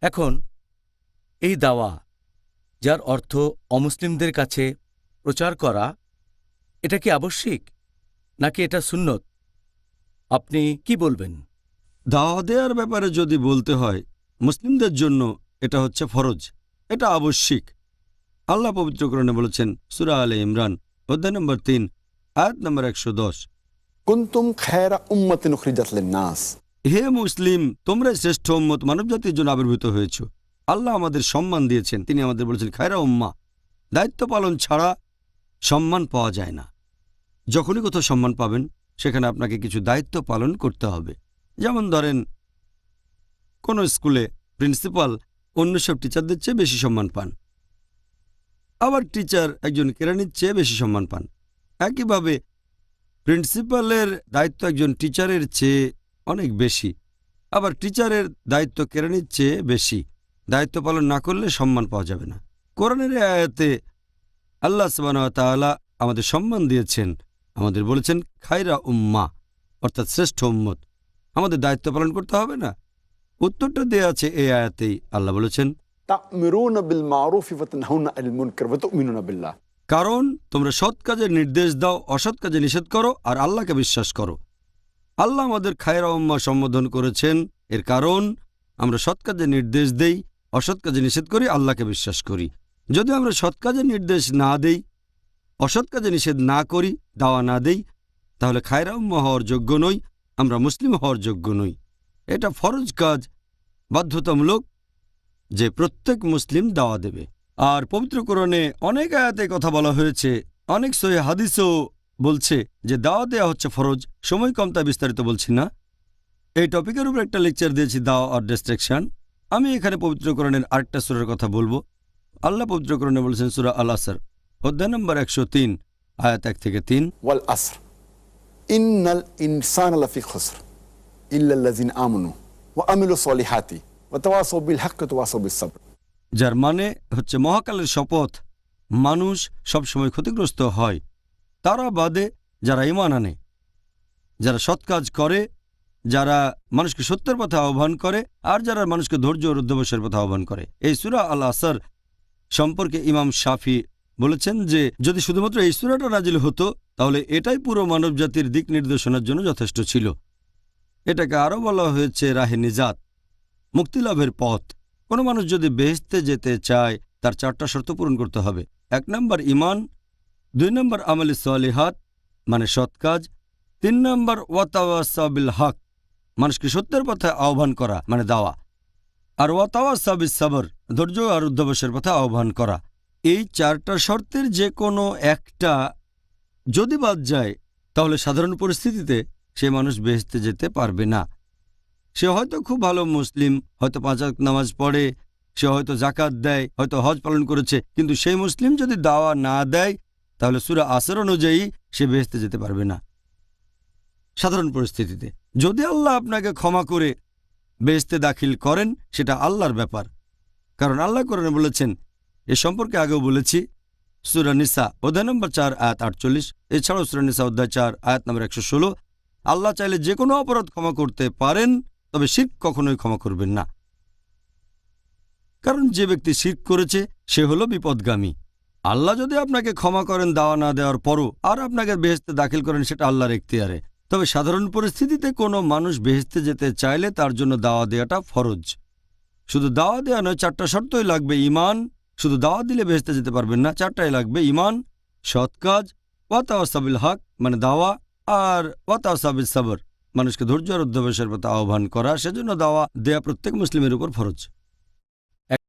এখন এই দাওয়া, যার অর্থ অমুসলিমদের কাছে প্রচার করা, এটা কি আবশ্যিক নাকি এটা সুন্নত? আপনি কি বলবেন? দাওয়া দেওয়ার ব্যাপারে যদি বলতে হয়, মুসলিমদের জন্য এটা হচ্ছে ফরজ, এটা আবশ্যিক। আল্লাহ পবিত্র কোরআনে বলেছেন সূরা আলে ইমরান অধ্যায় নম্বর 3 আয়াত নম্বর 110, কুনতুম খায়রা উম্মাতিন উখরিজাত লিন-নাস। হে মুসলিম, তোমরাই শ্রেষ্ঠ উম্মত, মানবজাতির জন্য আবির্ভূত হয়েছ। আল্লাহ আমাদের সম্মান দিয়েছেন, তিনি আমাদের বলেছেন খায়রা উম্মাহ। দায়িত্ব পালন ছাড়া সম্মান পাওয়া যায় না। যখনই কোথাও সম্মান পাবেন সেখানে আপনাকে কিছু দায়িত্ব পালন করতে হবে। যেমন ধরেন, কোনো স্কুলে প্রিন্সিপাল অন্য সব টিচারদের চেয়ে বেশি সম্মান পান, আবার টিচার একজন কেরানির চেয়ে বেশি সম্মান পান। একইভাবে প্রিন্সিপালের দায়িত্ব একজন টিচারের চেয়ে অনেক বেশি, আবার টিচারের দায়িত্ব কেরানির চেয়ে বেশি। দায়িত্ব পালন না করলে সম্মান পাওয়া যাবে না। কোরআনের এই আয়াতে আল্লাহ সুবহানাহু ওয়া তাআলা আমাদের সম্মান দিয়েছেন, আমাদের বলেছেন খায়রা উম্মাহ, অর্থাৎ শ্রেষ্ঠ উম্মত। আমাদের দায়িত্ব পালন করতে হবে না? উত্তরটা দেয়া আছে এই আয়াতেই। আল্লাহ বলেছেন তা'মিরুনা বিল মা'রুফি ওয়া তানহাউনা আনিল মুনকার ওয়া তু'মিনুনা বিল্লাহ। কারণ তোমরা সৎ কাজের নির্দেশ দাও, অসৎ কাজে নিষেধ করো, আর আল্লাহকে বিশ্বাস করো। আল্লাহ আমাদের খায়রা উম্মাহ সম্বোধন করেছেন, এর কারণ আমরা সৎ কাজের নির্দেশ দেই, অসৎ কাজে নিষেধ করি, আল্লাহকে বিশ্বাস করি। যদি আমরা সৎ কাজের নির্দেশ না দেই, অসৎ কাজে নিষেধ না করি, দাওয়া না দেই, তাহলে খায়রা উম্মাহ হওয়ার যোগ্য নই, আমরা মুসলিম হওয়ার যোগ্য নই। এটা ফরজ কাজ, বাধ্যতামূলক যে প্রত্যেক মুসলিম দাওয়া দেবে। আর পবিত্র কোরআনে অনেক আয়াতে কথা বলা হয়েছে, অনেক সহিহ হাদিসও বলছে যে দাওয়া দেওয়া হচ্ছে ফরজ। সময় কম, তাই বিস্তারিত বলছি না। এই টপিকের উপর একটা লেকচার দিয়েছি, দাওয়া আর ডিস্ট্রাকশন। আমি এখানে পবিত্র কোরআনের আরেকটা সূরার কথা বলবো। আল্লাহ পবিত্র কোরআনে বলেছেন সূরা আল আসর অধ্যায় নম্বর 103 আয়াত 1 থেকে 3, ওয়াল আসর ইন্নাল ইনসানা লাফি খুসর ইল্লাল্লাযিনা আমানু ওয়া আমিলুস সলিহাতি ওয়া তাওয়াসাউ বিল হাক্কি ওয়া তাওয়াসাউ বিস সাবর। যার মানে হচ্ছে মহাকালের শপথ, মানুষ সবসময় ক্ষতিগ্রস্ত হয় তারা বাদে যারা ঈমান আনে, যারা সৎ কাজ করে, যারা মানুষকে সত্যের পথে আহ্বান করে, আর যারা মানুষকে ধৈর্য ও অধ্যবসায়ের পথে আহ্বান করে। এই সূরা আল আসর সম্পর্কে ইমাম শাফি বলেছেন যে যদি শুধুমাত্র এই সূরাটা নাজিল হতো তাহলে এটাই পুরো মানবজাতির দিক নির্দেশনার জন্য যথেষ্ট ছিল। এটাকে আরও বলা হয়েছে রাহে নিজাত, মুক্তিলাভের পথ। কোনো মানুষ যদি বেহেশতে যেতে চায় তার 4টা শর্ত পূরণ করতে হবে। 1 নম্বর ঈমান, 2 নম্বর আমালে সালিহাত মানে সৎ কাজ, 3 নম্বর ওয়াতাওয়াসাউ বিল হক মানুষকে সত্যের পথে আহ্বান করা মানে দাওয়া, আর ওয়াতাওয়াসাউ বিস সাবর ধৈর্য আর অধ্যবসায়ের পথে আহ্বান করা। এই 4টা শর্তের যে কোনো একটা যদি বাদ যায় তাহলে সাধারণ পরিস্থিতিতে সে মানুষ বেহেশতে যেতে পারবে না। সে হয়তো খুব ভালো মুসলিম, হয়তো 5 ওয়াক্ত নামাজ পড়ে, সে হয়তো যাকাত দেয়, হয়তো হজ পালন করেছে, কিন্তু সেই মুসলিম যদি দাওয়া না দেয় তাহলে সূরা আসর অনুযায়ী সে বেহেশতে যেতে পারবে না সাধারণ পরিস্থিতিতে। যদি আল্লাহ আপনাকে ক্ষমা করে বেহেশতে দাখিল করেন সেটা আল্লাহর ব্যাপার, কারণ আল্লাহ কোরআনে বলেছেন, এ সম্পর্কে আগেও বলেছি, সূরা নিসা অধ্যায় নম্বর 4 আয়াত 48, এছাড়াও সূরা নিসা অধ্যায় 4 আয়াত নম্বর 116, আল্লাহ চাইলে যে কোনো অপরাধ ক্ষমা করতে পারেন, তবে শিরক কখনোই ক্ষমা করবেন না। কারণ যে ব্যক্তি শিরক করেছে সে হলো বিপদগামী। আল্লাহ যদি আপনাকে ক্ষমা করেন দাওয়া না দেওয়ার পরও, আর আপনাকে বেহেশতে দাখিল করেন, সেটা আল্লাহর এখতিয়ারে। তবে সাধারণ পরিস্থিতিতে কোনো মানুষ বেহেশতে যেতে চাইলে তার জন্য দাওয়া দেওয়াটা ফরজ। শুধু দাওয়া দেওয়া নয়, 4টা শর্তই লাগবে। ঈমান, শুধু দাওয়া দিলে বেহেশতে যেতে পারবেন না, 4টাই লাগবে। ঈমান, সৎ কাজ, ওয়াতাওয়াসাউ বিল হক মানে দাওয়া, আর ওয়াতাওয়াসাউ বিস সাবর মানুষকে ধৈর্য আর অধ্যবসায়ের পথে আহ্বান করা। সেজন্য দাওয়া দেয়া প্রত্যেক মুসলিমের উপর ফরজ।